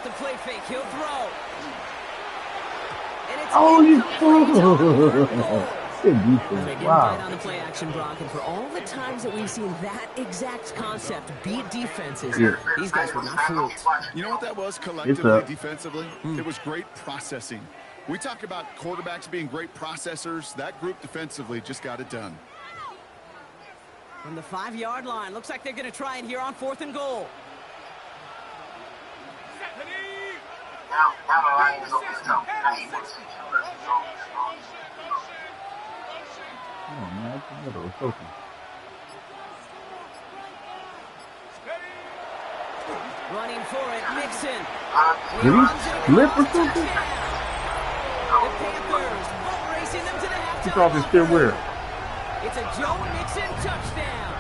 the play fake. He'll throw. And it's you Right on the play action, Brock, and for all the times that we've seen that exact concept beat defenses, these guys were not fooled. You know what that was collectively, defensively? It was great processing. We talk about quarterbacks being great processors. That group defensively just got it done. From the 5-yard line, looks like they're going to try it here on 4th and goal. Running for it, Mixon. Did he slip or something? The Panthers boat racing them to the halftime. He probably still where? It's a Joe Mixon touchdown.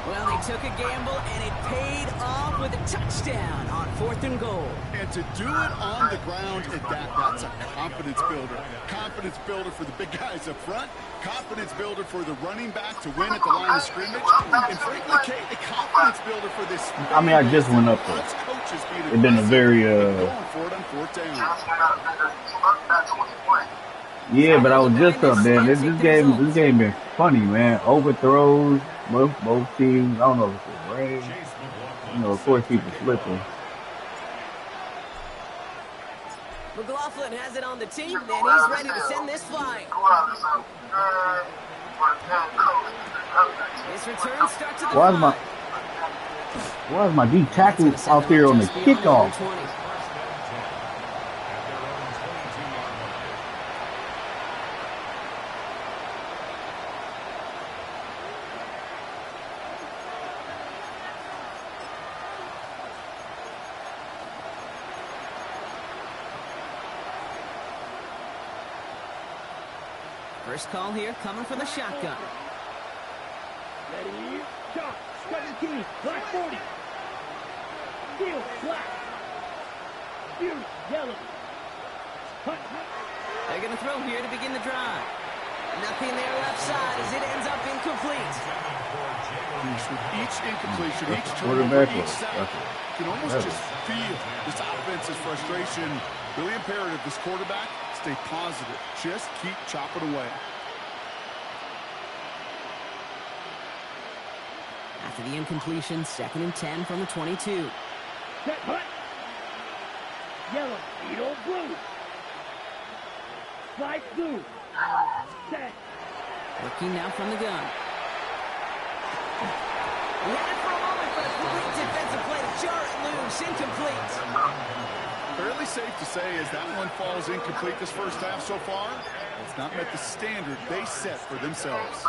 Well, they took a gamble, and it paid off with a touchdown on 4th and goal. And to do it on the ground at that's a confidence builder. Confidence builder for the big guys up front. Confidence builder for the running back to win at the line of scrimmage. And frankly, Kate, a confidence builder for this. I mean, I just went up there. It's been a very, going for it on 4th down. Yeah, but I was just up there. This game been funny, man. Overthrows, both teams. I don't know if it's rain. You know, of course, people slipping. McLaughlin has it on the team, and he's ready to send this flying. His return starts to the Why is my D tackle out there on the kickoff? First call here coming from the shotgun. Ready, shot, 17, black 40. Field, black. Field, yellow. They're going to throw here to begin the drive. Nothing there left side as it ends up incomplete. Each incompletion, each turnover, each sack, you can almost just feel this offense's frustration. Really imperative, this quarterback, stay positive. Just keep chopping away. After the incompletion, 2nd and 10 from the 22. Set, hut. Yellow, Edo, blue. Slide blue. Set. Looking now from the gun. We had it for a moment, but a complete defensive play to jar it loose. Incomplete. Fairly safe to say as that one falls incomplete this first half so far, it's not met the standard they set for themselves.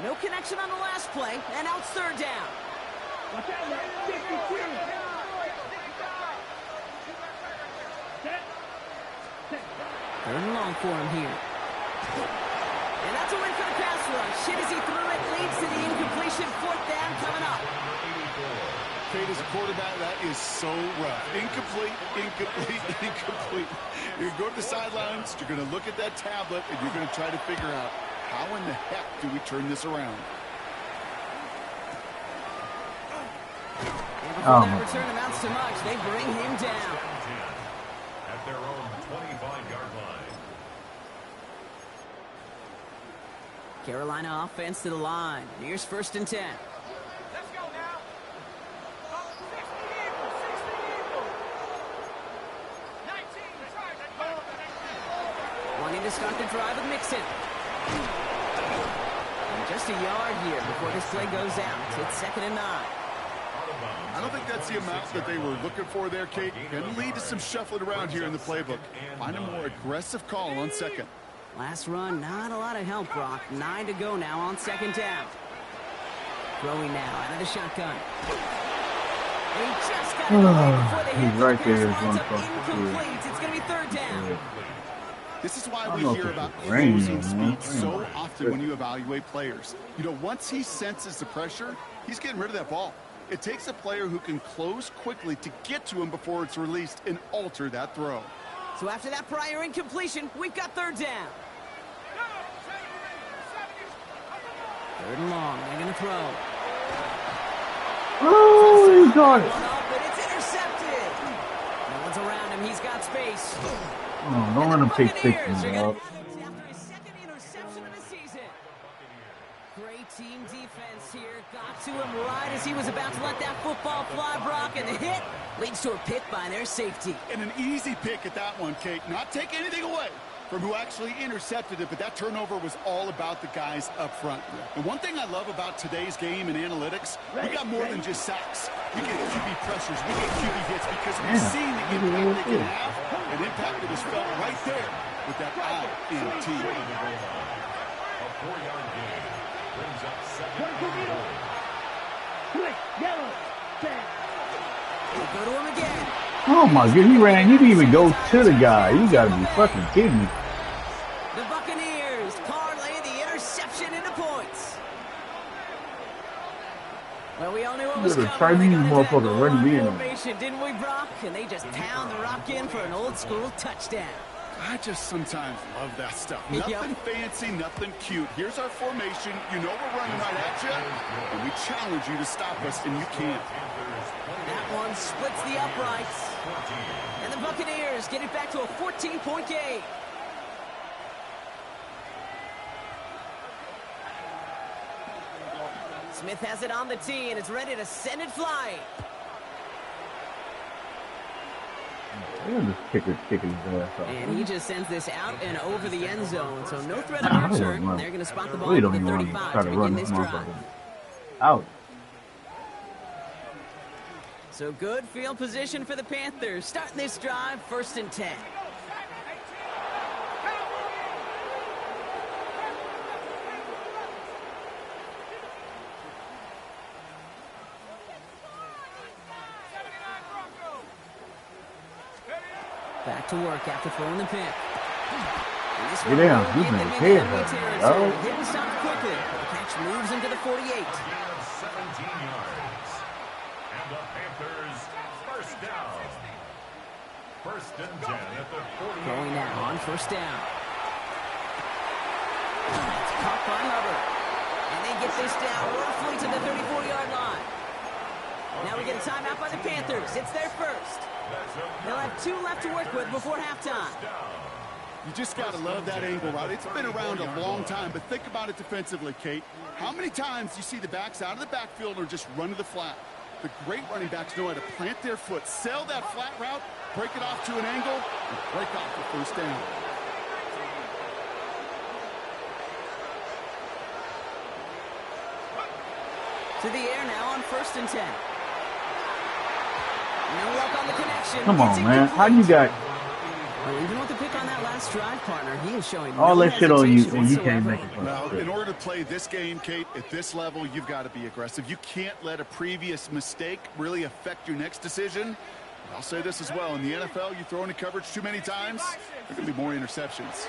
No connection on the last play, and now it's 3rd down. Watch out, man. 52. Set. Set. 3rd and long for him here. And that's a win for the pass rush. Hit as he threw it, leads to the incompletion. 4th down coming up. Kate, as a quarterback, that is so rough. Incomplete, incomplete, incomplete. You're going to go to the sidelines, you're going to look at that tablet, and you're going to try to figure out how in the heck do we turn this around? And before that return amounts to much, they bring him down. At their own 25-yard line. Carolina offense to the line. Here's 1st and 10. Let's go now. 60 Wanting to start the drive with Mixon. And just a yard here before this play goes out. It's 2nd and 9. I don't think that's the amount that they were looking for there, Kate. Going to lead to some shuffling around here in the playbook. Find a more aggressive call on 2nd. Last run, not a lot of help, Brock. 9 to go now on 2nd down. Throwing now out of the shotgun. And he just got it away before they hit He's right there. incomplete. It's going to be 3rd down. This is why we hear about closing speed so often when you evaluate players. You know, once he senses the pressure, he's getting rid of that ball. It takes a player who can close quickly to get to him before it's released and alter that throw. So after that prior incompletion, we've got 3rd down. 3rd and long. They're going to throw. Oh, retarded. But it's intercepted. No one's around him. He's got space. Oh, don't let him take 6 Buccaneers are me, gonna dog. have it after his second interception of the season. Great team defense here. Got to him right as he was about to let that football fly, Brock, and the hit leads to a pick by their safety. And an easy pick at that one, Kate. Not take anything away from who actually intercepted it, but that turnover was all about the guys up front. And one thing I love about today's game and analytiix, we got more than just sacks. We get QB pressures, we get QB hits, because we've seen the impact they can have, and impact that is felt right there with that INT. A 4-yard gain brings up 2nd and goal. Quick, yellow, set. We'll go to him again. Oh my god, he ran. He didn't even go to the guy. You gotta be fucking kidding me. The Buccaneers parlay the interception into points. Well, we all knew what was Better coming. try They these got into that motherfuckers goal running line me in. formation, didn't we, Brock? And they just pound the rock in for an old school touchdown. I just sometimes love that stuff. Yep. Nothing fancy, nothing cute. Here's our formation. You know we're running right at you, and we challenge you to stop us, and you can't. That one splits the uprights. And the Buccaneers get it back to a 14-point game. Smith has it on the tee, and it's ready to send it flying. Look at this kicker kicking his ass off. And he just sends this out and over the end zone, so no threat of I a return. don't They're going to spot the ball really at don't the even want to 35 try to to run begin this this drive. motherfucker out. So good field position for the Panthers. Starting this drive, 1st and 10. Back to work after throwing the pick. Get down. He's in his head, dog. Hit and stop quickly. The catch moves into the 48. Gain of 17 yards. And the Panthers first down. 1st and 10 at the 48. Going now on 1st down. It's caught by Hubbard. And they get this down roughly to the 34-yard line. Now we get a timeout by the Panthers. It's their first. They'll have 2 left to work with before halftime. You just got to love that angle, right? It's been around a long time, but think about it defensively, Kate. How many times you see the backs out of the backfield or just run to the flat? The great running backs know how to plant their foot, sell that flat route, break it off to an angle, and break off the 1st down. To the air now on 1st and 10. No luck on the connection. Come It's on, man. How incomplete. you got Well, even with the pick on that last drive, partner, he is showing all no that shit on you hesitation and you can't whatsoever. make it? Well, in order to play this game, Kate, at this level, you've got to be aggressive. You can't let a previous mistake really affect your next decision. I'll say this as well. In the NFL, you throw into coverage too many times, there can be more interceptions.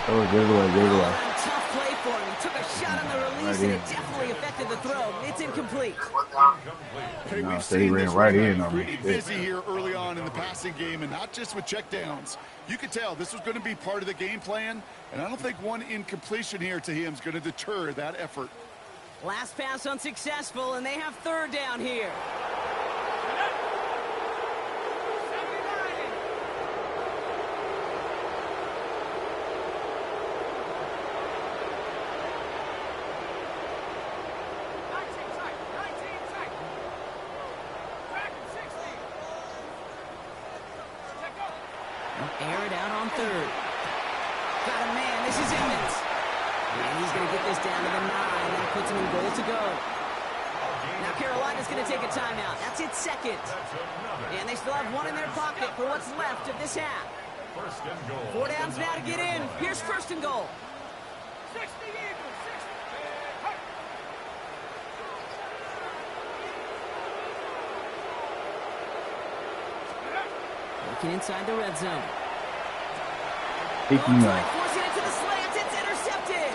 Oh, get it away, get it away. Tough play for him. He took a shot on the release, Right and in. it definitely affected the throw. It's incomplete. Hey, No, we've so he seen ran this right runner in on me. pretty busy here early on in the passing game, and not just with checkdowns. You could tell this was going to be part of the game plan, and I don't think one incompletion here to him is going to deter that effort. Last pass unsuccessful, and they have 3rd down here. Air it out on 3rd. Got a man. This is Emmons. And he's going to get this down to the 9. That puts him in goal to go. Now Carolina's going to take a timeout. That's its 2nd. And they still have 1 in their pocket for what's left of this half. 1st and goal. 4 downs now to get in. Here's 1st and goal. 60 Eagles, 60. Looking inside the red zone. Taking Onside, forcing it to the slants. It's intercepted.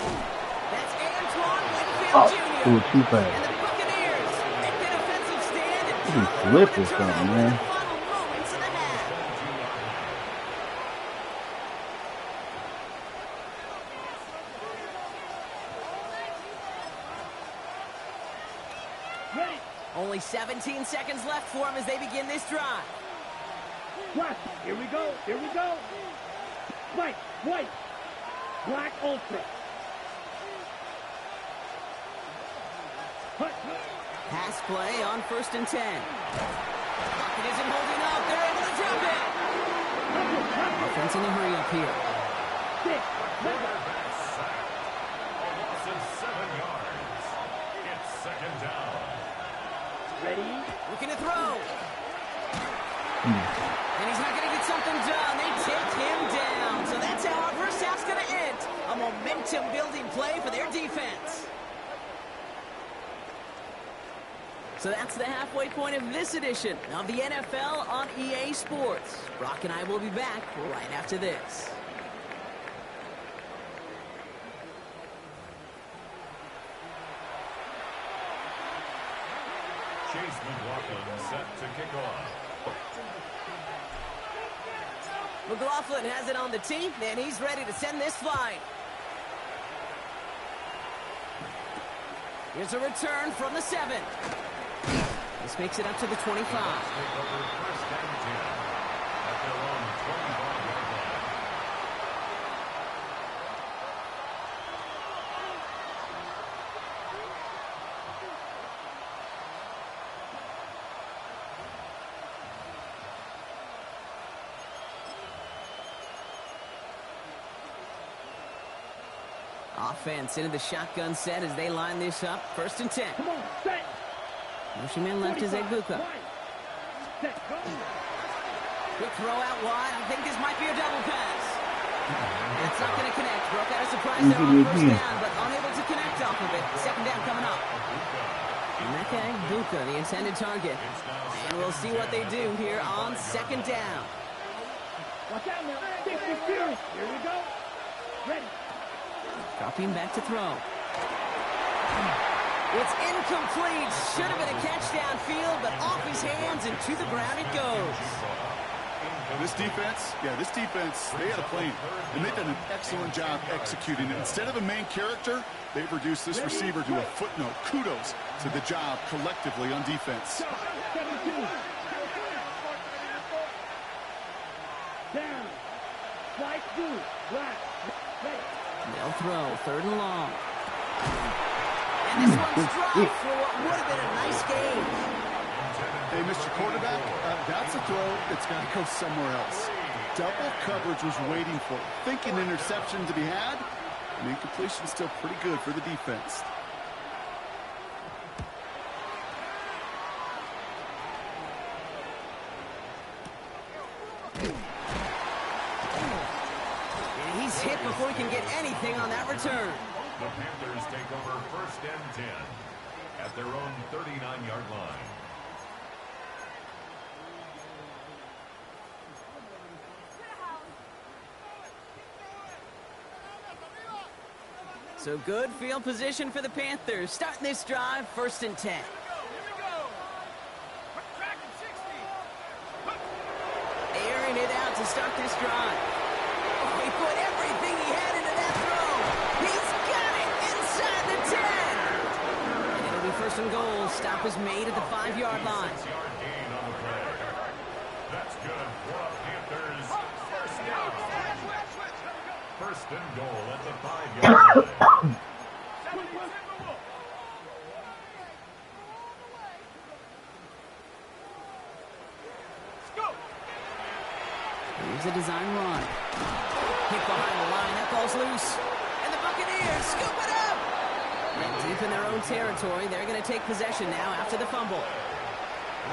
That's Antoine Winfield Oh, Jr. it was too fast. And the Buccaneers make the defensive stand and He power flipped over or the something, turnover man. in the final moments of the half. Ready. Only 17 seconds left for him as they begin this drive. Black. Here we go. Here we go. White. White. Black Ultra. Hut. Pass play on 1st and 10. Pocket isn't holding up. They're able to jump it. Offense in a hurry up here. 6. Quarterback sack. A loss of 7 yards. It's 2nd down. Ready? Looking to throw. And he's not going to get something done. They take him down. So that's how our first half's going to end. A momentum-building play for their defense. So that's the halfway point of this edition of the NFL on EA Sports. Brock and I will be back right after this. Chase McLaughlin set to kick off. McLaughlin has it on the tee, and he's ready to send this flying. Here's a return from the 7. This makes it up to the 25. Take over 1st and 10 at their own 25-yard line. Offense into the shotgun set as they line this up. 1st and 10. Come on. Set. Motion man left is Egbuka. Set. Go. Quick throw out wide. I think this might be a double pass. It's not going to connect. Broke out a surprise there on 1st down, but unable to connect off of it. 2nd down coming up. Nikah Egbuka, the intended target. And we'll see what they do here on 2nd down. Watch out now. 60 series. Here we go. Ready. Dropping back to throw. It's incomplete. Should have been a catch downfield, but off his hands and to the ground it goes. This defense, they had a plan, and they've done an excellent job executing it. Instead of a main character, they've reduced this receiver to a footnote. Kudos to the job collectively on defense. 72. Down. Slide through. Black. Ready. They'll throw 3rd and long. And this one's dropped for what would have been a nice game. Hey, Mr. Quarterback, that's a throw that's got to go somewhere else. Double coverage was waiting for it. Thinking interception to be had, and incompletion still pretty good for the defense. And he's hit before he can get anything on that return. The Panthers take over 1st and 10 at their own 39-yard line. So good field position for the Panthers. Starting this drive, 1st and 10. Airing it out to start this drive. Oh, he put everything he had into that throw. He's got it inside the 10. And it'll be 1st and goal. Stop is made at the 5-yard line. 6-yard gain on the play. That's good for the Panthers. 1st down. 1st and goal at the 5-yard line. Here's a design run. Hit behind the line. That ball's loose. And the Buccaneers scoop it up. And deep in their own territory, they're going to take possession now after the fumble.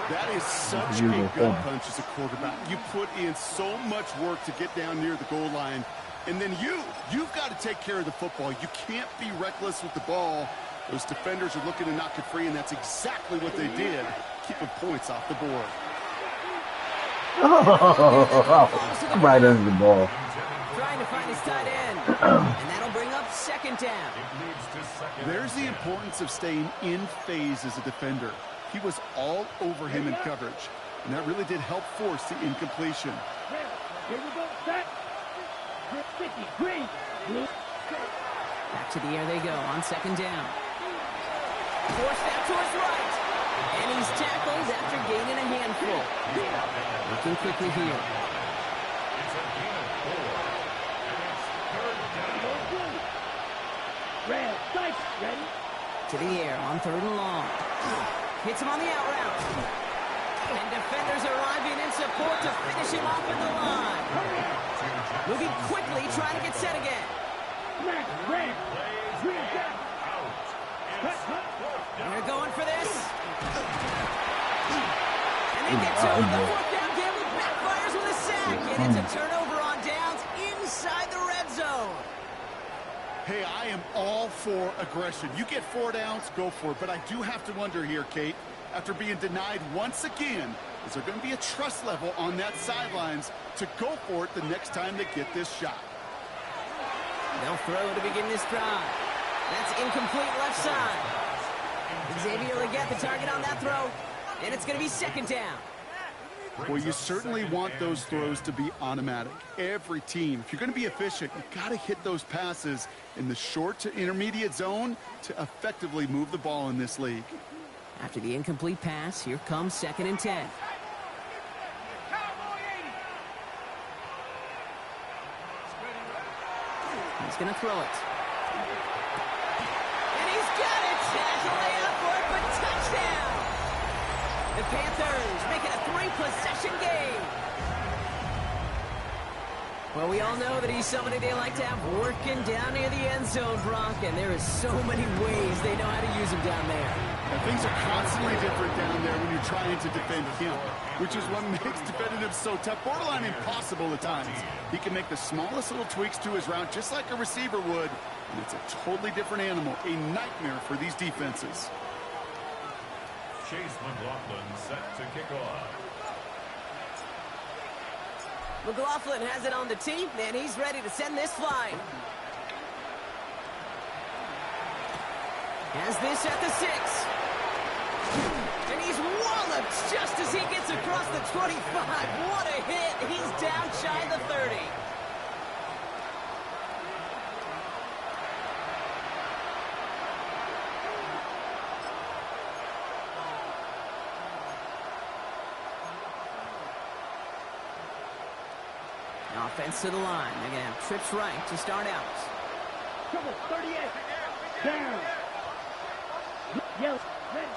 That is such a gut punch as a quarterback. You put in so much work to get down near the goal line. And then you've got to take care of the football. You can't be reckless with the ball. Those defenders are looking to knock it free, and that's exactly what they did, keeping points off the board. Oh, right under the ball. Trying to find his tight end. And that'll bring up 2nd down. There's the importance of staying in phase as a defender. He was all over him in coverage, and that really did help force the incompletion. Here we go. Set. 50. Green. Blue. Back to the air they go on 2nd down. Forced out to his right. And he tackles after gaining a handful. Looking quickly here. It's a gain of 4. And it's third down. Red, sight, ready? To the air on 3rd and long. Hits him on the out route. And defenders arriving in support to finish him off at the line. Moving quickly, trying to get set again. Black, red, green, down. They're going for this. And they get to him. The 4th down gamble backfires with a sack. And it's a turnover on downs inside the red zone. Hey, I am all for aggression. You get 4 downs, go for it. But I do have to wonder here, Kate, after being denied once again, is there going to be a trust level on that sidelines to go for it the next time they get this shot? They'll throw to begin this drive. That's incomplete left side. Xavier will get the target on that throw, and it's going to be 2nd down. Well, you certainly want those throws to be automatic. Every team, if you're going to be efficient, you've got to hit those passes in the short to intermediate zone to effectively move the ball in this league. After the incomplete pass, here comes 2nd and 10. He's going to throw it. And he's got it! Tackle layup for it, but touchdown! The Panthers make it a 3-possession game. Well, we all know that he's somebody they like to have working down near the end zone, Brock, and there is so many ways they know how to use him down there. And things are constantly different down there when you're trying to defend him, which is what makes defending him so tough, borderline impossible at times. He can make the smallest little tweaks to his route just like a receiver would, and it's a totally different animal, a nightmare for these defenses. Chase McLaughlin set to kick off. McLaughlin has it on the tee, and he's ready to send this flying. Has this at the 6. And he's walloped just as he gets across the 25. What a hit. He's down shy of the 30. Offense to the line. They're going to have trips right to start out. Trouble, 38. Down. Yellow, red.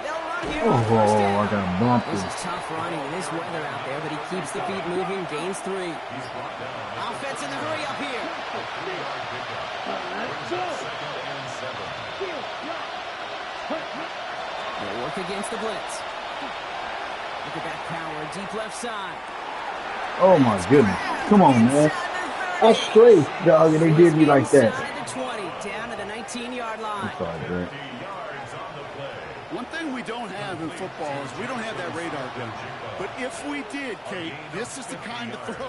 They'll run here Oh, on 1st I down. got bumped. This is tough running in this weather out there, but he keeps the feet moving, gains 3. Offense in the hurry up here. Let's go. They'll work against the blitz. Look at that power, deep left side. Oh my goodness. Come on, man. That's straight, dog, and they did me like that. Inside the 20, down to the 19-yard line. I'm sorry, Grant. One thing we don't have in football is we don't have that radar gun. But if we did, Kate, this is the kind of throw,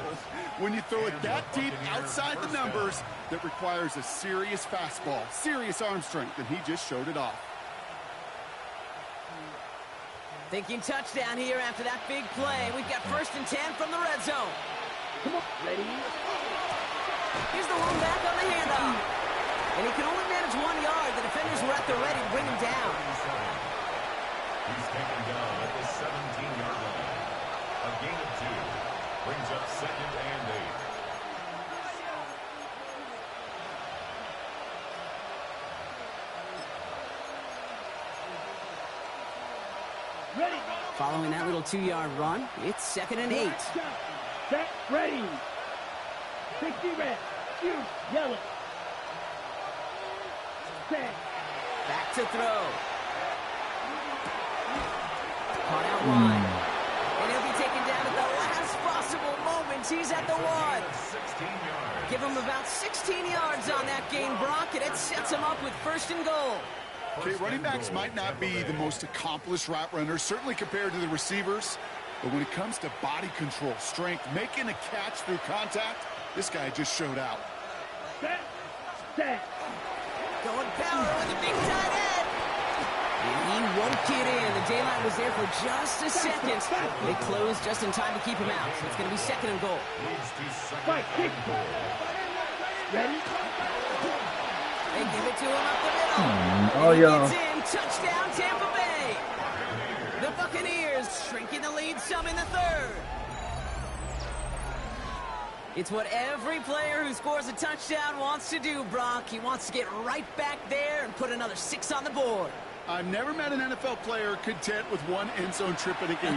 when you throw it that deep outside the numbers, that requires a serious fastball, serious arm strength, and he just showed it off. Thinking touchdown here after that big play. We've got 1st and 10 from the red zone. Come on, ready? Here's the one back on the handoff. And he can only manage 1 yard. The defenders were at the ready to bring him down. He's taken down at the 17-yard line. A gain of 2 brings up 2nd and 8. Ready. Following that little 2-yard run, it's 2nd and 8. Set, ready. 60 red, shoot, yellow. Set. Back to throw. Caught out wide. And he'll be taken down at the last possible moment. He's at the 1. 16 yards. Give him about 16 yards on that gain, Brock, and it sets him up with 1st and goal. Okay, running backs might not be the most accomplished route runners, certainly compared to the receivers. But when it comes to body control, strength, making a catch through contact, this guy just showed out. Set. Set. Going power with a big tight end. And he won't get in. The daylight was there for just a second. They closed just in time to keep him out. So it's going to be 2nd and goal. Leads to 2nd Fight, kick. and goal. Ready? They give it to him up the middle. Oh, And he yeah. gets in. Touchdown, Tampa Bay. It's what every player who scores a touchdown wants to do, Brock. He wants to get right back there and put another 6 on the board. I've never met an NFL player content with one end zone trip in a game.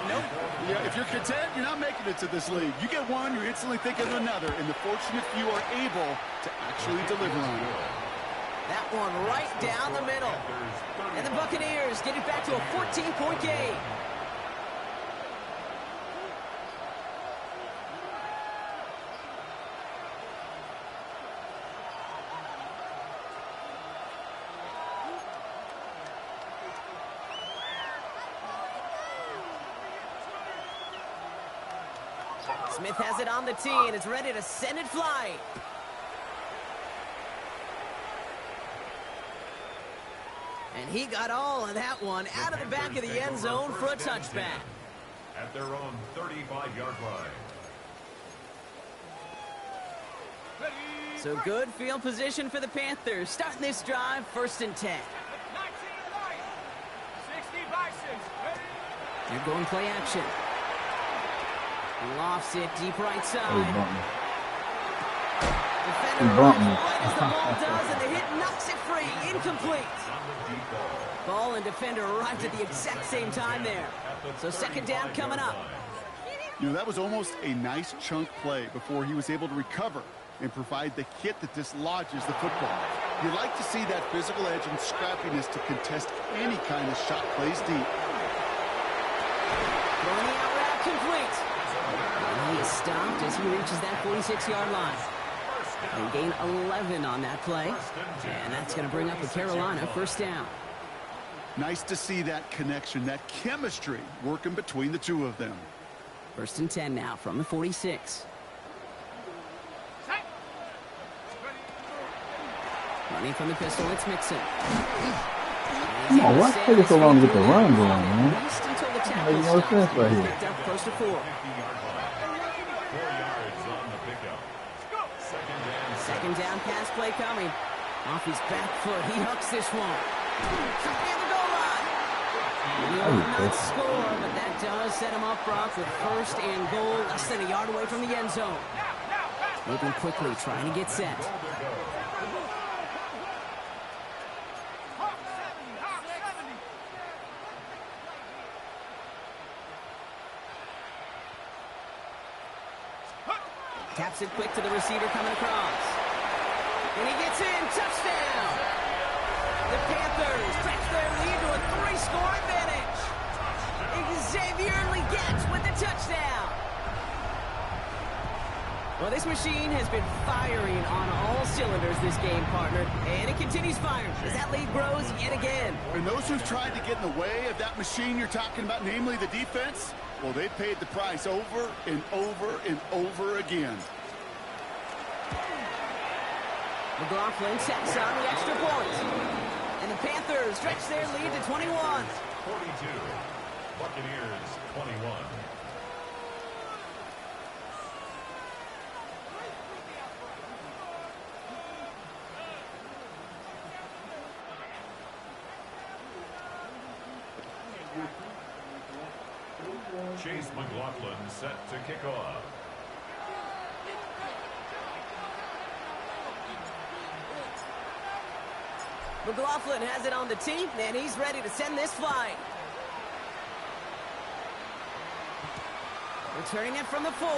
Nope. Yeah, if you're content, you're not making it to this league. You get one, you're instantly thinking of another, and the fortunate few are able to actually deliver on it. That one right down the middle. And the Buccaneers get it back to a 14-point game. Smith has it on the tee and is ready to send it flying. And he got all of that one out of the back of the end zone for a touchback. At their own 35-yard line. So good field position for the Panthers. Starting this drive, 1st and 10. They're going play action. Lofts it deep right side. Defender runs right as the ball does, and the hit knocks it free. Incomplete. Ball and defender arrived at the exact same time there. So 2nd down coming up. You know, that was almost a nice chunk play before he was able to recover and provide the hit that dislodges the football. You like to see that physical edge and scrappiness to contest any kind of shot plays deep. Throwing the out route complete. And he is stopped as he reaches that 46-yard line. They gain 11 on that play. And that's going to bring up a Carolina 1st down. Nice to see that connection, that chemistry working between the two of them. 1st and 10 now from the 46. Running from the pistol, it's Mixon. Come on, why take it so long to get the run going, man? At least until the Makes tackle no sense stops. right here. Picked up close to 4. 4 yards on the pickup. 2nd down pass play coming. Off his back foot, he hucks this one. Shot near the goal line. He will not score, but that does set him up, Brock, with 1st and goal, less than a yard away from the end zone. Moving quickly, trying to get set. Taps it quick to the receiver coming across. And he gets in. Touchdown! The Panthers stretch their lead to a 3-score advantage. Xavier Legette with the touchdown. Well, this machine has been firing on all cylinders this game, partner. And it continues firing as that lead grows yet again. And those who've tried to get in the way of that machine you're talking about, namely the defense, well, they've paid the price over and over and over again. McLaughlin sets on the extra point. And the Panthers stretch their lead to 21. 42. Buccaneers 21. Chase McLaughlin set to kick off. McLaughlin has it on the tee, and he's ready to send this flying. Returning it from the 4.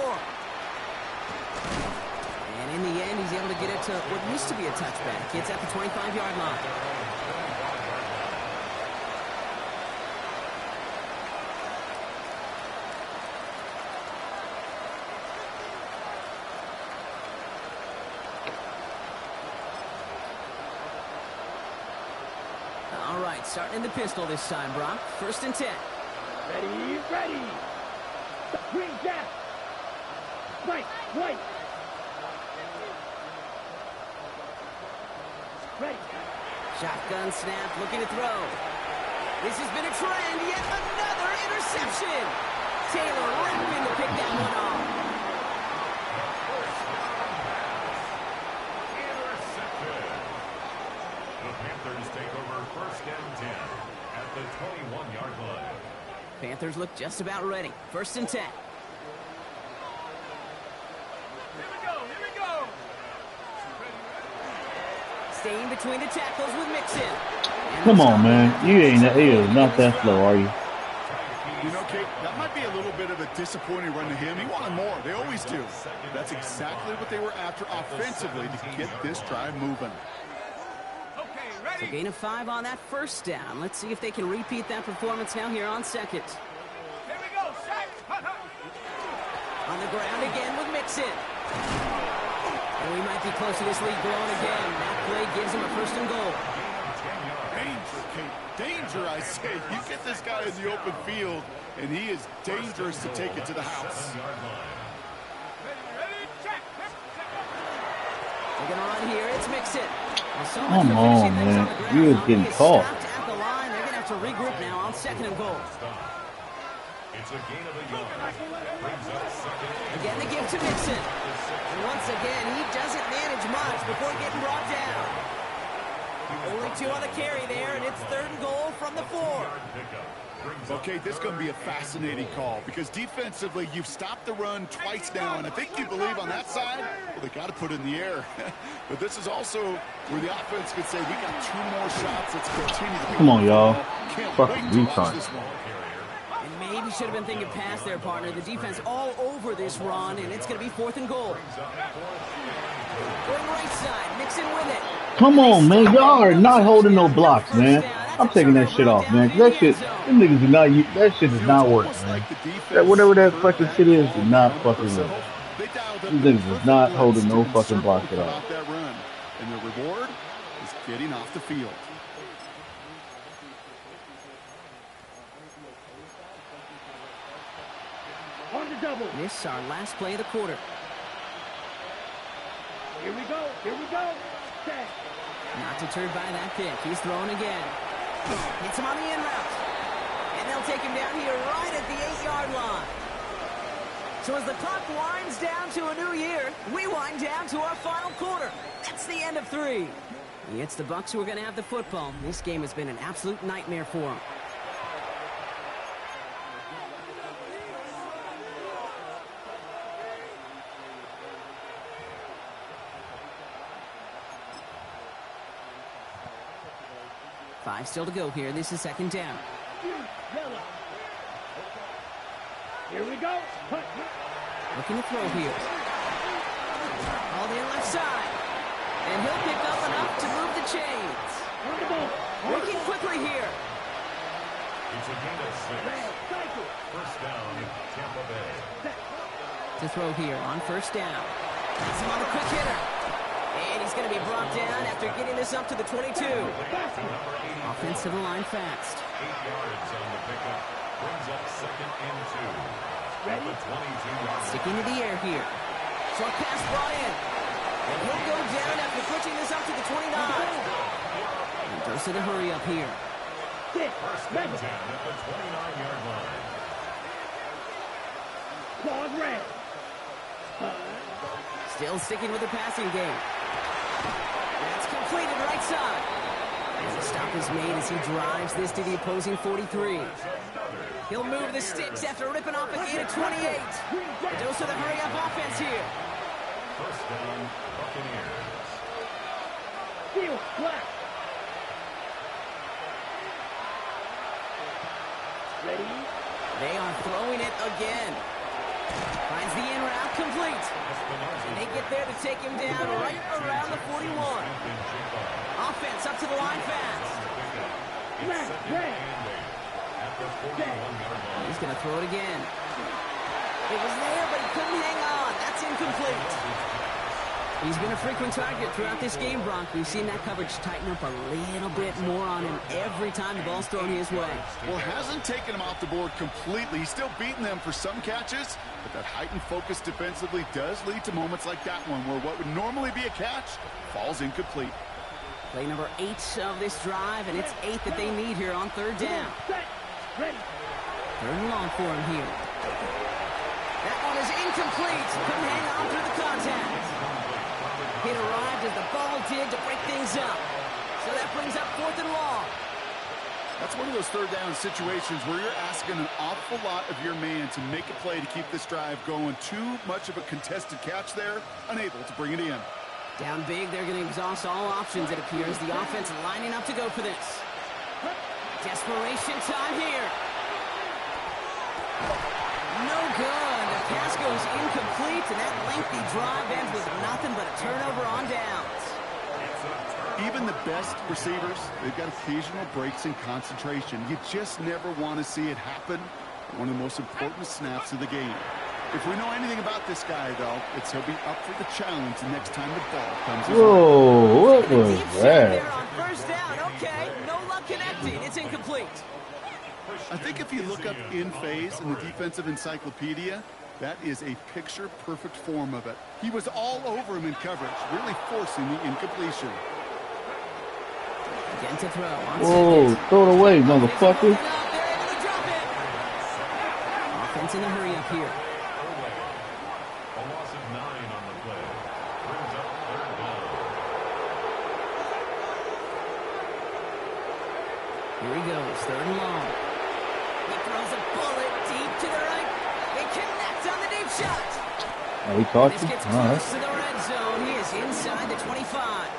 And in the end, he's able to get it to what used to be a touchback. It's at the 25-yard line. All right, starting in the pistol this time, Brock. 1st and 10. Ready, ready. Green gap. Right, right. Ready. Shotgun snap, looking to throw. This has been a trend, yet another interception. Taylor rapping to pick that one off. Intercepted. The Panthers take over 1st and 10 at the 21-yard line. Panthers look just about ready. 1st and 10. staying between the tackles with Mixon. Come on, man. You is not that slow, are you? You know, Kate, that might be a little bit of a disappointing run to him. He wanted more. They always do. That's exactly what they were after offensively to get this drive moving. So gain of 5 on that first down. Let's see if they can repeat that performance now here on second. Here we go, Shaq. On the ground again with Mixon. And we might be close to this lead growing again. That play gives him a first and goal. Danger, Kate. Danger, I say. You get this guy in the open field, and he is dangerous to take it to the house. Taking on here, it's Mixon. Come on, man. You is getting caught. At the line, they're going to have to regroup now on second and goal. It's a gain of a yard. Brings up second. Again, they give to Mixon. And once again, he doesn't manage much before getting brought down. Only 2 on the carry there, and it's third and goal from the 4. Okay, this is going to be a fascinating call because defensively, you've stopped the run twice now, and I think you believe on that side, well, they got to put it in the air. But this is also where the offense could say, we got 2 more shots. Let's continue to Come on, y'all. Fucking retard. And maybe should have been thinking past their partner. The defense all over this run, and it's going to be 4th and goal. Going right side, Mixon with it. Come on, man. Y'all are not holding no blocks, man. I'm taking that shit off, man. 'Cause that shit, them niggas do not. That shit does not work, man. That whatever that fucking shit is, do not fucking work. These niggas is not holding no fucking blocks at all. And the reward is getting off the field. On the double. This is our last play of the quarter. Here we go. Here we go. Set. Not deterred by that pick. He's throwing again. Hits him on the in route. And they'll take him down here right at the 8-yard line. So as the clock winds down to a new year, we wind down to our final quarter. That's the end of 3. It's the Bucs who are going to have the football. This game has been an absolute nightmare for them. Five still to go here. This is second down. Here we go. Looking to throw here. All the left side. And he'll pick up enough to move the chains. Working quickly here. It's a gain of 6. First down, Tampa Bay. To throw here on first down. That's him on a quick hitter. And he's going to be brought down after getting this up to the 22. Offensive line fast. 8 yards on the pickup. Brings up second and 2. At the 22-yard. Sticking to the air here. Short pass brought in. And he'll go down after pushing this up to the 29. And goes to the hurry up here. First and 10 at the 29-yard line. Claws red. Still sticking with the passing game. That's completed right side. And the stop is made as he drives this to the opposing 43. He'll move the sticks after ripping off a gain of 28. A dose of the hurry-up offense here. First down, Buccaneers. Field black. Ready? They are throwing it again. Finds the in route complete. And they get there to take him down right around the 41. Offense up to the line fast. Black, red. He's going to throw it again. It was there, but he couldn't hang on. That's incomplete. He's been a frequent target throughout this game, Bronk. We've seen that coverage tighten up a little bit more on him every time the ball's thrown his way. Well, hasn't taken him off the board completely. He's still beating them for some catches, but that heightened focus defensively does lead to moments like that one where what would normally be a catch falls incomplete. Play number 8 of this drive, and it's 8 that they need here on third down. Set. Ready. Third and long for him here. That one is incomplete. Couldn't hang on through the contact. It arrived as the ball did to break things up. So that brings up 4th and long. That's one of those third down situations where you're asking an awful lot of your man to make a play to keep this drive going. Too much of a contested catch there, unable to bring it in. Down big, they're going to exhaust all options, it appears. The offense lining up to go for this. Desperation time here. No good. The pass goes incomplete, and that lengthy drive ends with nothing but a turnover on downs. Even the best receivers, they've got occasional breaks in concentration. You just never want to see it happen. One of the most important snaps of the game. If we know anything about this guy, though, it's he'll be up for the challenge the next time the ball comes his way. Whoa, what was Deep shot that? there on first down. Okay, no luck connecting. It's incomplete. I think if you look up in phase in the defensive encyclopedia, that is a picture-perfect form of it. He was all over him in coverage, really forcing the incompletion. Again to throw. Whoa, throw it away, motherfucker. They're able to drop it. Offense in a hurry up here. A loss of 9 on the play. Brings up 3rd down. Here he goes, 3rd and long. He throws a bullet deep to the right. They connect on the deep shot. Oh, he caught This you? gets All close right. to the red zone. He is inside the 25.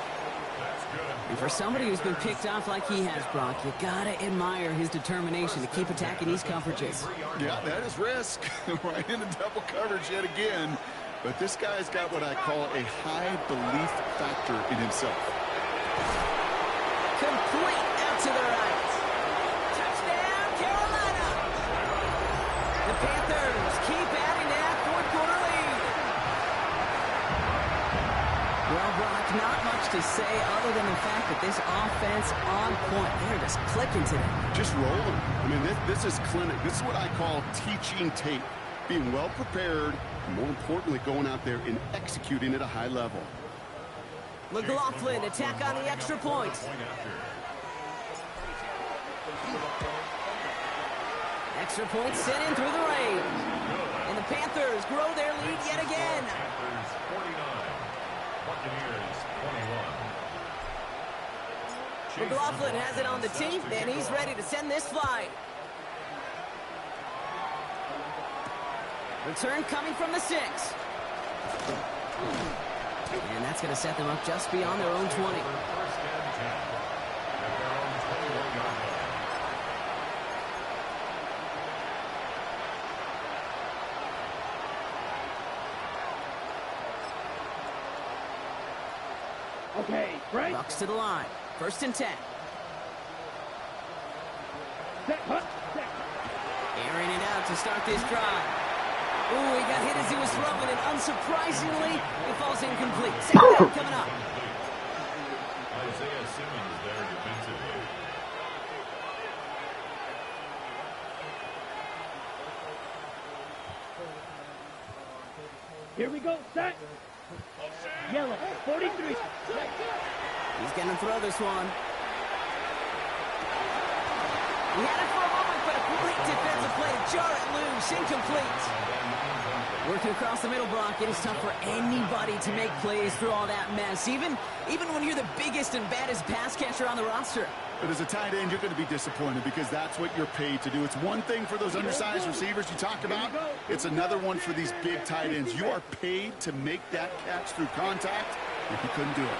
And for somebody who's been picked off like he has, Brock, you gotta admire his determination to keep attacking these coverages. Yeah, that is risk. Right into double coverage yet again. But this guy's got what I call a high belief factor in himself. Complete out to the right. Touchdown, Carolina. The Panthers keep adding to that 4th quarter lead. Well, Brock, not much to say other than the fact that this offense on point. They're just clicking today. Just rolling. I mean, this is clinic. This is what I call teaching tape. Being well prepared, and more importantly, going out there and executing at a high level. McLaughlin attack on the extra point. Extra point sent in through the rain. And the Panthers grow their lead yet again. Panthers 49. Buccaneers 21. McLaughlin has it on the tee, and he's ready to send this flight. Return coming from the 6. And that's going to set them up just beyond their own 20. First and 10. At their own 21-yard line. Okay, break. Bucks to the line. 1st and 10. Set, hut, set. Airing it out to start this drive. Ooh, he got hit as he was throwing, and unsurprisingly, it falls incomplete. 2nd down coming up. Isaiah Simmons there defensively. Here we go, set. Yellow, 43. He's going to throw this one. He had it for a moment, but a great defensive play to jar it loose. Incomplete. Working across the middle block, it is tough for anybody to make plays through all that mess, even when you're the biggest and baddest pass catcher on the roster. But as a tight end, you're going to be disappointed because that's what you're paid to do. It's one thing for those undersized receivers you talk about. It's another one for these big tight ends. You are paid to make that catch through contact, and he couldn't do it.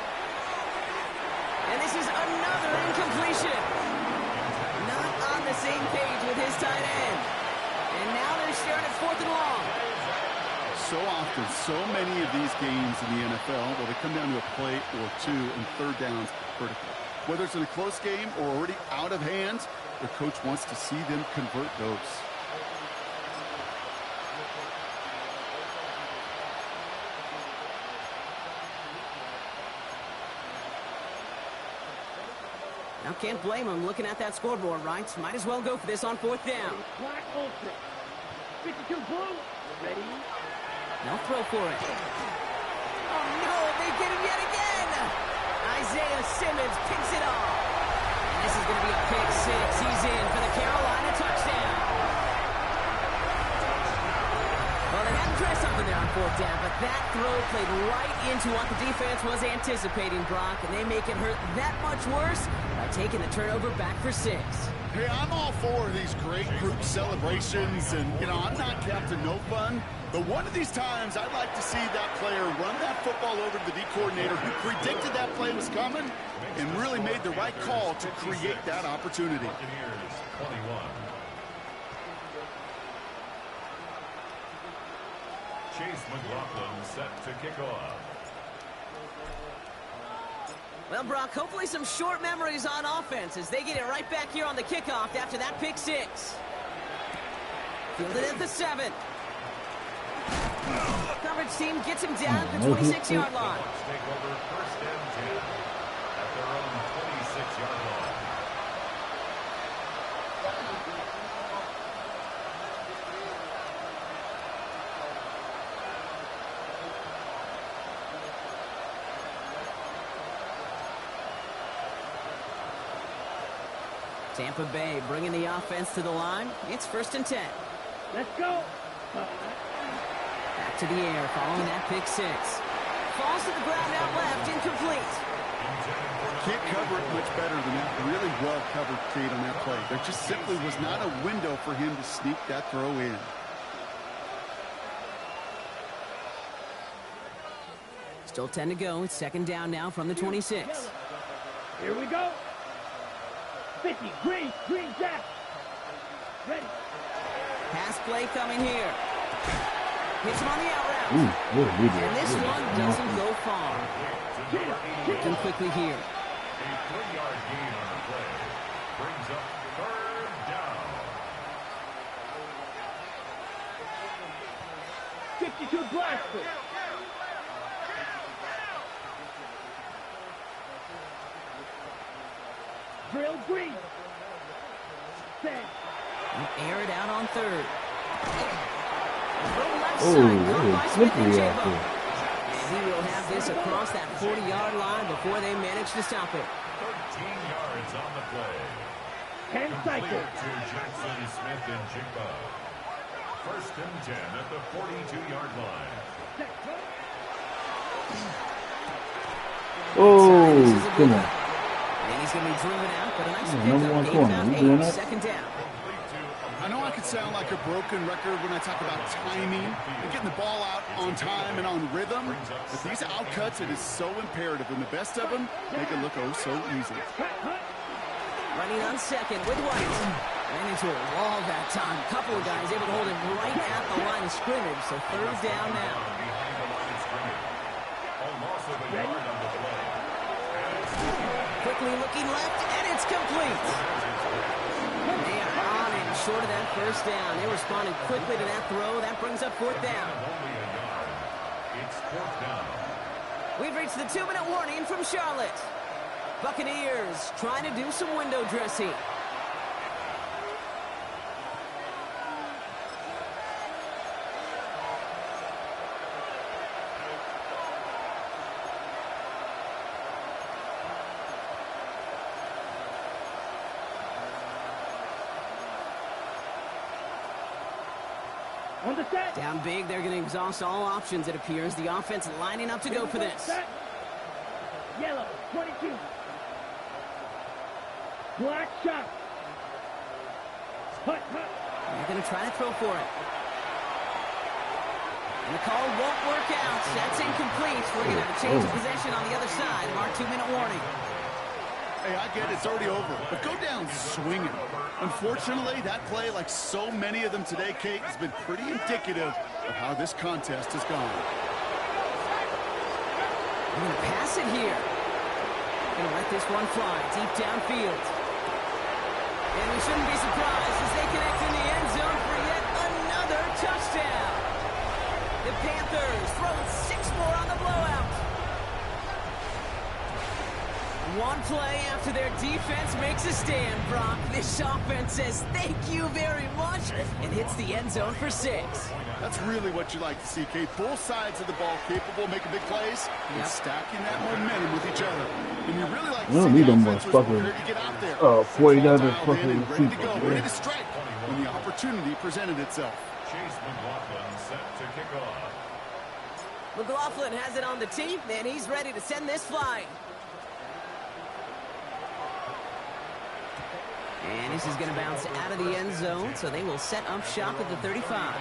And this is another incompletion. Not on the same page with his tight end. And now they're sharing it 4th and long. So often, so many of these games in the NFL, well, they come down to a play or two and 3rd downs critical. Whether it's in a close game or already out of hand, the coach wants to see them convert those. Now can't blame him looking at that scoreboard, right? Might as well go for this on 4th down. Black ultra. 52 blue. Ready? They'll throw for it. Oh no, they get him yet again! Isaiah Simmons picks it off. And this is going to be a pick 6. He's in for the Carolina touchdown. Well, they had to try something there on 4th down, but that throw played right into what the defense was anticipating, Brock, and they make it hurt that much worse by taking the turnover back for 6. Hey, I'm all for these great group celebrations, and, you know, I'm not Captain No Fun, but one of these times I'd like to see that player run that football over to the D coordinator who predicted that play was coming and really made the right call to create that opportunity. Chase McLaughlin set to kick off. Well, Brock, hopefully some short memories on offense as they get it right back here on the kickoff after that pick six. Fielded at the 7. Coverage team gets him down at the 26-yard line. Take over first and 10 at their own 26-yard line. Tampa Bay bringing the offense to the line. It's first and 10. Let's go. Back to the air following that pick six. Falls to the ground out left, incomplete. Can't cover it much better than that. Really well covered, Kate, on that play. There just simply was not a window for him to sneak that throw in. Still 10 to go. It's second down now from the 26. Here we go. 50, green jack. Ready. Pass play coming here. Hits him on the out route. And this one doesn't go far. Looking quickly here. A 3-yard gain on the play brings up third down. 52 Blackfoot. Drill green. Set. Air it out on third. Slippery out there. And he will have this across that 40-yard line before they manage to stop it. 13 yards on the play. 10 cycles. To Jackson Smith and Jigba. First and 10 at the 42-yard line. Oh, come on. And he's going to be driven out, but a nice Number one pickup. corner. You doing that? Second down. I know I could sound like a broken record when I talk about timing and getting the ball out on time and on rhythm, but these outcuts, it is so imperative, and the best of them make it look oh so easy. Running on second with White. Ran into a wall that time. Couple of guys able to hold him right at the line of scrimmage, so third down now. Behind the line of scrimmage. A loss of a yard on the play. Quickly looking left, and it's complete. They are on and short of that first down. They responded quickly to that throw. That brings up fourth down. Only a yard. It's fourth down. We've reached the 2-minute warning from Charlotte. Buccaneers trying to do some window dressing. On the set. Down big, they're going to exhaust all options, it appears. The offense lining up to go for this. Set. Yellow, 22. Black shot. Hut. They're going to try to throw for it. And the call won't work out. That's incomplete. We're going to have a change of possession on the other side of our 2-minute warning. Hey, I get it's already over, but go down swinging. Unfortunately, that play, like so many of them today, Kate, has been pretty indicative of how this contest has gone. We're going to pass it here. Going to let this one fly deep downfield. And we shouldn't be surprised as they connect in the end zone for yet another touchdown. The Panthers throwing 6 more on the blowout. One play after their defense makes a stand, Brock. This offense says thank you very much and hits the end zone for 6. That's really what you like to see, Kate. Both sides of the ball capable of making big plays and stacking that momentum with each other. And you really like to see the offense was prepared to get out there. 49ers fucking ready to go, ready to strike when the opportunity presented itself. Chase McLaughlin set to kick off. McLaughlin has it on the tee, and he's ready to send this flying. And this is going to bounce out of the end zone, so they will set up shop at the 35.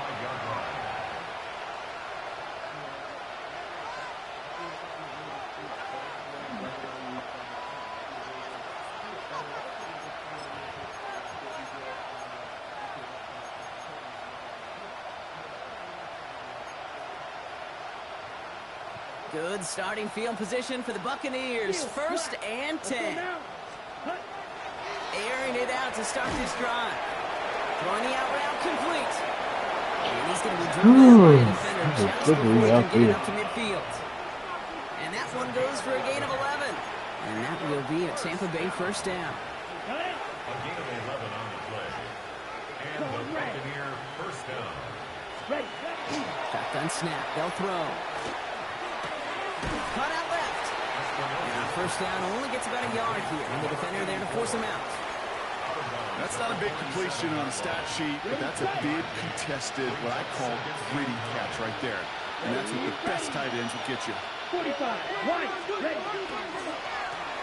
Good starting field position for the Buccaneers. First and 10. Airing it out to start this drive. Throwing the out route complete. And he's going to be driven by a defender just before he can get it up to midfield. And that one goes for a gain of 11. And that will be a Tampa Bay first down. A gain of 11 on the play. And the Buccaneer first down. Shotgun snap. They'll throw. Cut out left. Now first down only gets about a yard here. And the defender there to force him out. That's not a big completion on a stat sheet, but that's a big contested, what I call gritty catch right there. And that's what the best tight ends will get you. 45, right, ready.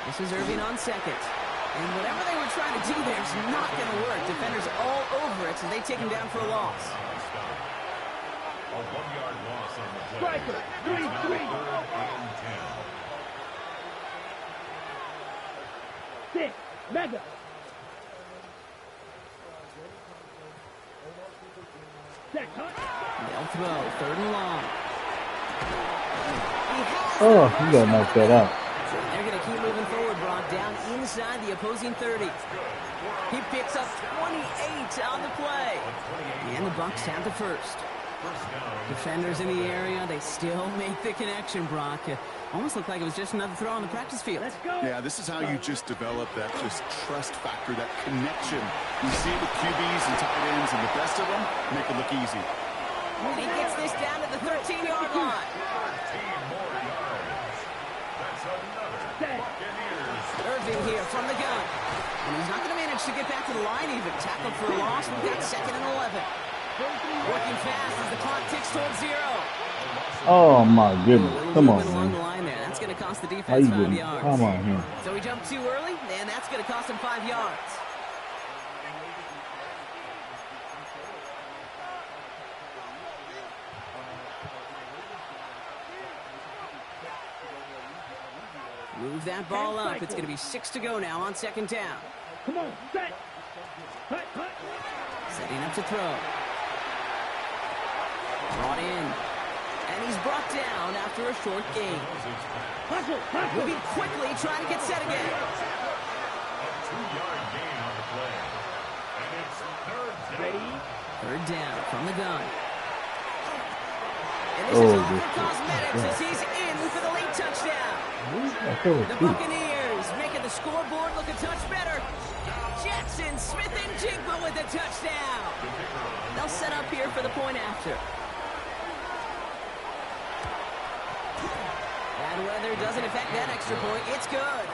This is Irving on second. And whatever they were trying to do there is not going to work. Defenders all over it, so they take him down for a loss. A 1-yard loss on the play. Striker, 3-3. 6, mega. They'll throw, third and long. Oh, you gotta knock that out. They're going to keep moving forward, Brock, down inside the opposing 30. He picks up 28 on the play. And the Bucs have the first. Defenders in the area, they still make the connection, Brock. It almost looked like it was just another throw on the practice field. Let's go. Yeah, this is how you just develop that just trust factor, that connection. You see it with QBs and tight ends, and the best of them make it look easy. And he gets this down to the 13-yard line. 13 more yards. That's another Buccaneers. Irving here from the gun. And he's not going to manage to get back to the line even. Tackled for a loss. We've got second and 11. Working fast as the clock ticks towards 0. Oh my goodness. Come on, Along the man. line there. That's going to cost the How defense you 5 doing? yards. Come on here. So he jumped too early, and that's going to cost him 5 yards. Move that ball up. It's going to be 6 to go now on second down. Come on, set. Cut, cut. Setting up to throw. Brought in. And he's brought down after a short gain. Hustle, hustle. Moving quickly, trying to get set again. A 2-yard gain on the play. And it's third down. Ready? Third down from the gun. And this Oh, is all this for cosmetics as he's in for the late touchdown. I feel it The too. Buccaneers making the scoreboard look a touch better. Jackson, Smith, and Jigba with the touchdown. They'll set up here for the point after. Bad weather doesn't affect that extra point. It's good.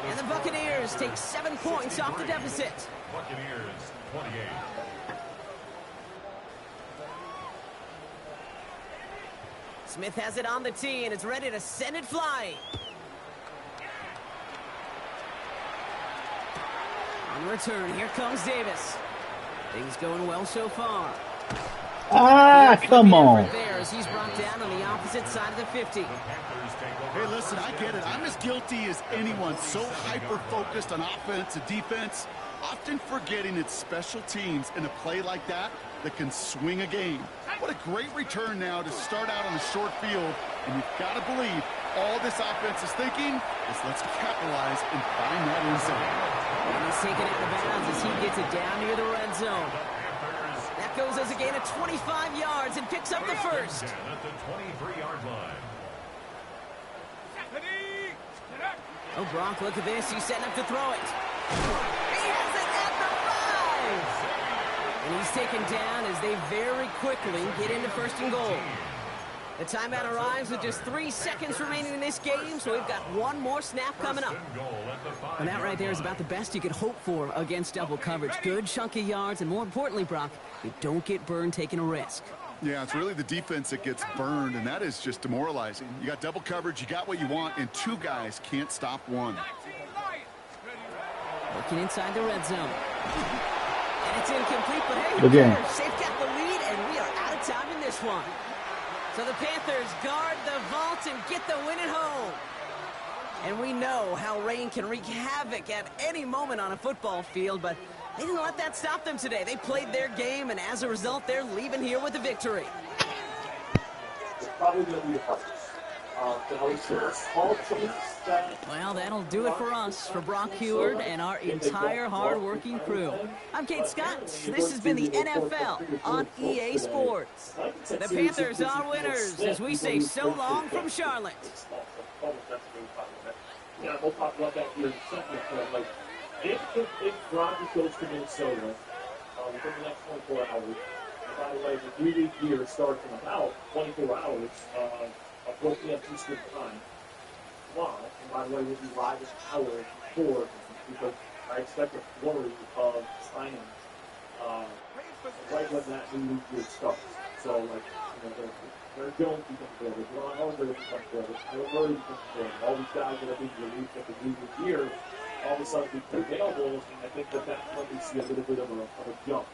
And the Buccaneers take 7 points off the deficit. Buccaneers 28. Smith has it on the tee and is ready to send it flying. On return, here comes Davis. Things going well so far. Ah, come on. Right there as he's brought down on the opposite side of the 50. Hey, listen, I get it. I'm as guilty as anyone. So hyper-focused on offense and defense, often forgetting it's special teams in a play like that that can swing a game. What a great return now to start out on a short field, and you've got to believe all this offense is thinking is let's capitalize and find that end zone. And he's taken out of bounds as he gets it down near the red zone. That goes as a gain of 25 yards and picks up the first. At the 23-yard line. Oh, Brock, look at this. He's setting up to throw it. He has it at the 5. And he's taken down as they very quickly get into first and goal. The timeout arrives with just 3 seconds remaining in this game, so we've got one more snap coming up. And that right there is about the best you could hope for against double coverage. Good chunky yards, and more importantly, Brock, you don't get burned taking a risk. Yeah, it's really the defense that gets burned, and that is just demoralizing. You got double coverage, you got what you want, and 2 guys can't stop one. Working inside the red zone. And it's incomplete, but hey, Good game. they've got the lead, and we are out of time in this one. So the Panthers guard the vault and get the win at home. And we know how rain can wreak havoc at any moment on a football field, but they didn't let that stop them today. They played their game, and as a result, they're leaving here with a victory. It's probably going to be the hardest. Well, that'll do it for us, for Brock Heward and our entire hard-working crew. I'm Kate Scott. This has been the NFL on EA Sports. The Panthers are winners as we say so long from Charlotte. Yeah, we'll talk about that here in a second. But like, if Rodgers goes to Minnesota within the next 24 hours, and by the way, the 3-week year starts in about 24 hours of 4 p.m. Eastern time tomorrow. And by the way, we'll be live an hour before because I expect a flurry of signings right when that new week year starts. So, like, you know, Aaron Jones becomes available, Ron Harper becomes available, Tyler Murray becomes available, all these guys that have been released at the new year all of a sudden become available, and I think that's when we see a little bit of a jump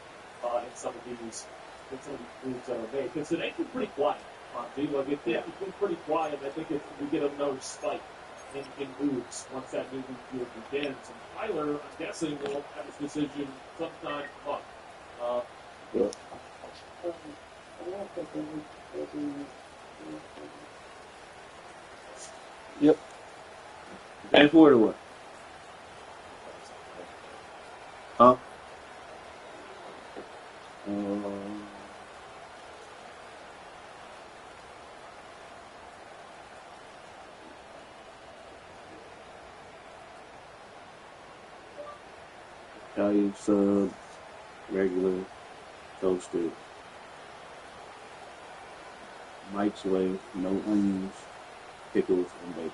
in some of these moves that are made. Because today's been pretty quiet, honestly. Like, it's been pretty quiet, and I think if we get another spike in moves once that new year begins. And Tyler, I'm guessing, will have his decision sometime tomorrow. Yeah. Yep. And for or what? Huh? Italian sub, regular, toasted. Mike's Way, no onions, pickles, and bacon.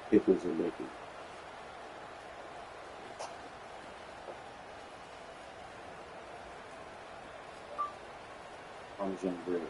Pickles and bacon. Parmesan bread.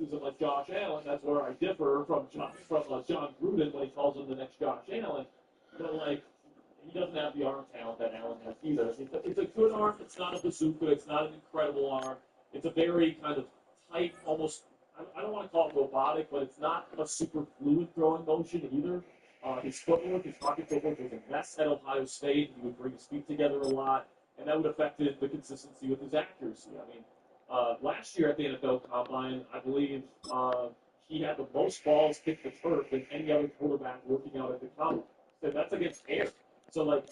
Like Josh Allen, that's where I differ from John Gruden when he calls him the next Josh Allen. But like, he doesn't have the arm talent that Allen has either. It's a good arm. It's not a bazooka. It's not an incredible arm. It's a very kind of tight, almost. I don't want to call it robotic, but it's not a super fluid throwing motion either. His footwork, his pocket footwork was a mess at Ohio State. He would bring his feet together a lot, and that would affect the consistency with his accuracy. I mean. Last year at the NFL Combine, I believe he had the most balls kicked to turf than any other quarterback working out at the Combine. So that's against air. So, like,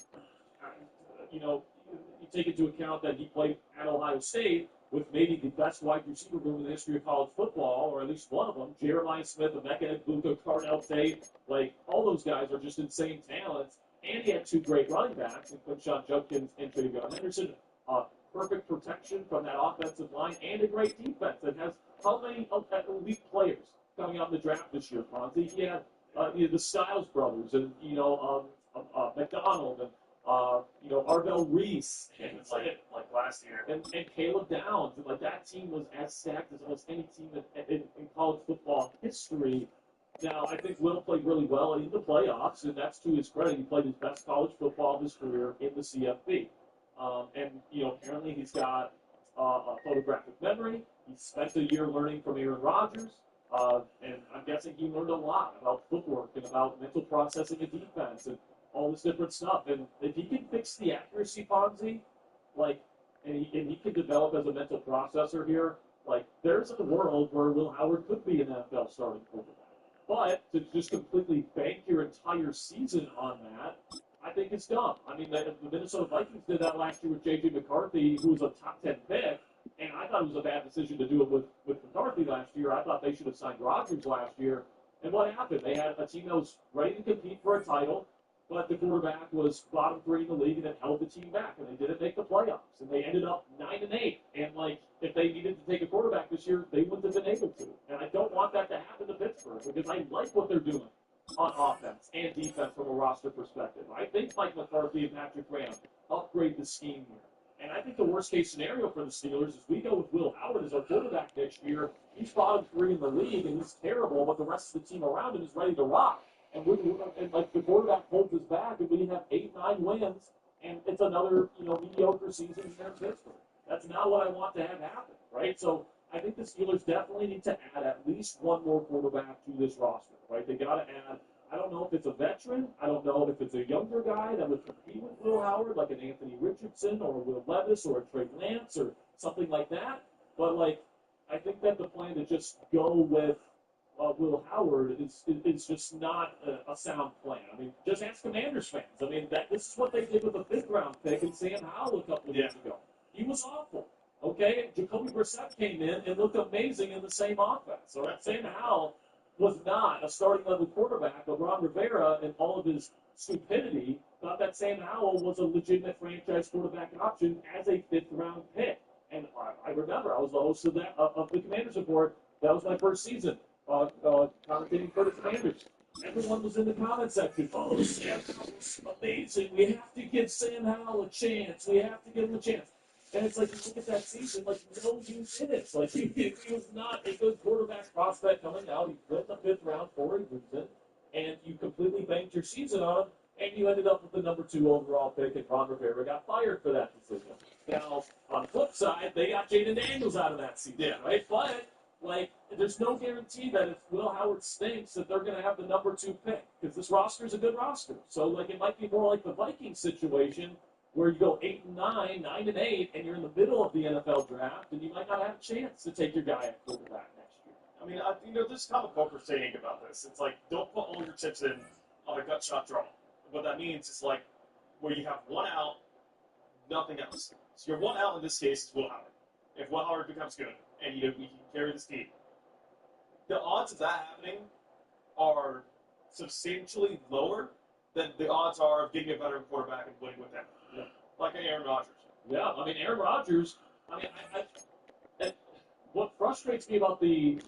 you know, you take into account that he played at Ohio State with maybe the best wide receiver room in the history of college football, or at least one of them, Jeremiah Smith, Emeka Egbuka, Cardell Tate, like, all those guys are just insane talents. And he had two great running backs, in Quinshon Judkins and Travion Henderson. Perfect protection from that offensive line and a great defense that has how many elite players coming out in the draft this year, Fonzie? He had the Styles brothers and, McDonald and, Arvell Reese. And it's like last year. And Caleb Downs. And, like, that team was as stacked as almost any team in college football history. Now, I think Will played really well in the playoffs, and that's to his credit. He played his best college football of his career in the CFB. Apparently he's got a photographic memory. He spent a year learning from Aaron Rodgers, and I'm guessing he learned a lot about footwork and about mental processing of defense and all this different stuff. And if he can fix the accuracy, Fonzie, and he can develop as a mental processor here, there's a world where Will Howard could be an NFL starting quarterback. But to just completely bank your entire season on that, I think it's dumb. I mean, the Minnesota Vikings did that last year with J.J. McCarthy, who was a top 10 pick, and I thought it was a bad decision to do it with McCarthy last year. I thought they should have signed Rodgers last year. And what happened? They had a team that was ready to compete for a title, but the quarterback was bottom 3 in the league, and it held the team back, and they didn't make the playoffs. And they ended up 9-8. And, if they needed to take a quarterback this year, they wouldn't have been able to. And I don't want that to happen to Pittsburgh, because I like what they're doing on offense and defense from a roster perspective. I think Mike McCarthy and Patrick Graham upgrade the scheme here. And I think the worst-case scenario for the Steelers is we go with Will Howard as our quarterback next year. He's bottom 3 in the league, and he's terrible, but the rest of the team around him is ready to rock. And the quarterback holds us back, and we have 8-9 wins, and it's another mediocre season here in Pittsburgh. That's not what I want to have happen, right? So I think the Steelers definitely need to add at least one more quarterback to this roster, right? They got to add. I don't know if it's a veteran. I don't know if it's a younger guy that would compete with Will Howard, like an Anthony Richardson or a Will Levis or a Trey Lance or something like that. But, I think that the plan to just go with Will Howard is just not a sound plan. I mean, just ask Commanders fans. I mean, this is what they did with a 5th-round pick and Sam Howell a couple of years ago. He was awful. Okay, Jacoby Brissett came in and looked amazing in the same offense. So Sam Howell was not a starting level quarterback, but Ron Rivera and all of his stupidity thought that Sam Howell was a legitimate franchise quarterback option as a 5th-round pick. And I remember I was the host of the Commanders Report. That was my first season commentating for the Commanders. Everyone was in the comment section. Oh, Sam Howell's amazing. We have to give Sam Howell a chance. We have to give him a chance. And it's you look at that season, no, you didn't. He was not a good quarterback prospect coming out. He went in the 5th round for a reason, and you completely banked your season on him, and you ended up with the number 2 overall pick, and Ron Rivera got fired for that decision. Now, on the flip side, they got Jaden Daniels out of that season, right? But, there's no guarantee that if Will Howard stinks that they're going to have the number 2 pick, because this roster is a good roster. So, it might be more like the Vikings situation, where you go 8-9, 9-8, and you're in the middle of the NFL draft, and you might not have a chance to take your guy at quarterback next year. I mean, there's kind of a poker saying about this. It's don't put all your chips in on a gut shot draw. What that means is where you have one out, nothing else. So your one out in this case is Will Howard. If Will Howard becomes good and you can carry this team, the odds of that happening are substantially lower than the odds are of getting a veteran quarterback and winning with them. Yeah. Like Aaron Rodgers. Yeah, I mean, Aaron Rodgers, what frustrates me about the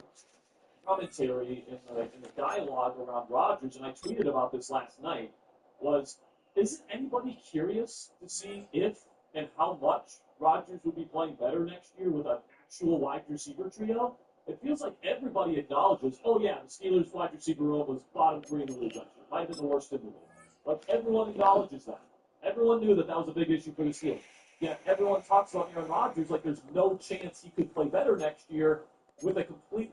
commentary in the dialogue around Rodgers, and I tweeted about this last night, was, isn't anybody curious to see if and how much Rodgers would be playing better next year with an actual wide receiver trio? It feels like everybody acknowledges, oh yeah, the Steelers' wide receiver room was bottom 3 in the league last year. Might have been the worst in the league. Everyone acknowledges that. Everyone knew that was a big issue for the Steelers. Yet everyone talks about Aaron Rodgers like there's no chance he could play better next year with a complete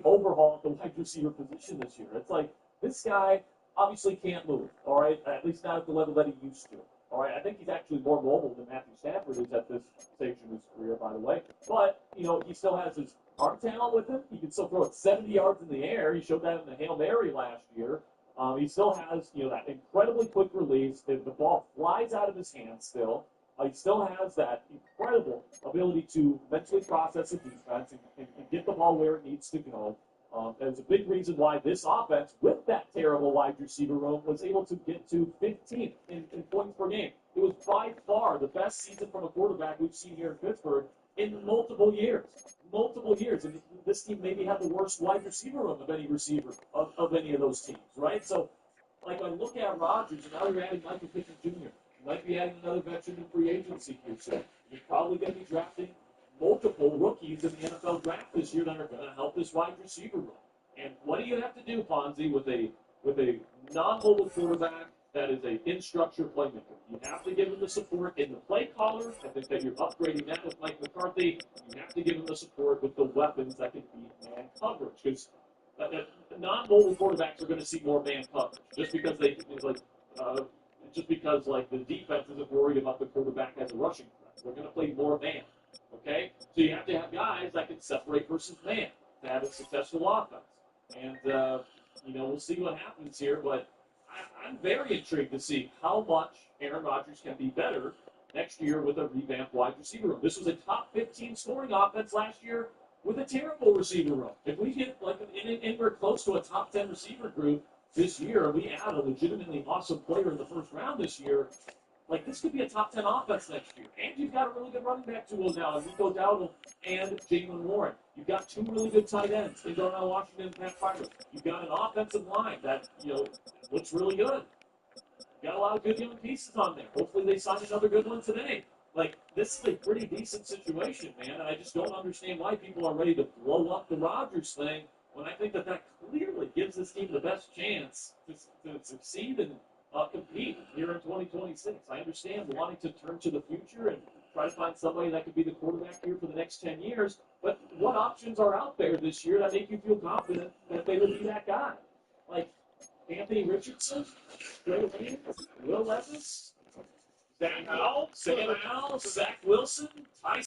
overhaul of the wide receiver position this year. It's this guy obviously can't move, all right? At least not at the level that he used to. All right, I think he's actually more mobile than Matthew Stafford is at this stage in his career, by the way. But, he still has his arm talent with him. He can still throw it 70 yards in the air. He showed that in the Hail Mary last year. He still has, that incredibly quick release. The ball flies out of his hands still. He still has that incredible ability to mentally process a defense and get the ball where it needs to go. There's a big reason why this offense, with that terrible wide receiver room, was able to get to 15th in points per game. It was by far the best season from a quarterback we've seen here in Pittsburgh in multiple years. Multiple years. And this team maybe had the worst wide receiver room of any receiver of any of those teams, right? So, like, I look at Rodgers, and now you're adding Michael Pittman Jr. You might be adding another veteran in free agency here soon. You're probably going to be drafting multiple rookies in the NFL draft this year that are going to help this wide receiver room. And what do you have to do, Ponzi, with a non-mobile quarterback that is a in-structure playmaker? You have to give him the support in the play caller. I think that you're upgrading that with Mike McCarthy. You have to give him the support with the weapons that can beat man coverage. Because non-mobile quarterbacks are going to see more man coverage just because the defense isn't worried about the quarterback as a rushing threat. They're going to play more man. Okay, so you have to have guys that can separate versus man to have a successful offense. And we'll see what happens here. But I'm very intrigued to see how much Aaron Rodgers can be better next year with a revamped wide receiver room. This was a top 15 scoring offense last year with a terrible receiver room. If we get anywhere close to a top 10 receiver group this year, and we add a legitimately awesome player in the first round this year, like, this could be a top 10 offense next year. And you've got a really good running back duo now, Rico Dowdle and Jalen Warren. You've got two really good tight ends in Darnell Washington and Pat Fryer. You've got an offensive line that, looks really good. You've got a lot of good young pieces on there. Hopefully they sign another good one today. Like, this is a pretty decent situation, man, and I just don't understand why people are ready to blow up the Rodgers thing when I think that clearly gives this team the best chance to succeed and compete here in 2026. I understand wanting to turn to the future and try to find somebody that could be the quarterback here for the next 10 years, but what options are out there this year that make you feel confident that they would be that guy? Like Anthony Richardson, Trey Lance, Will Levis, Sam Howell, Zach Wilson, Tyson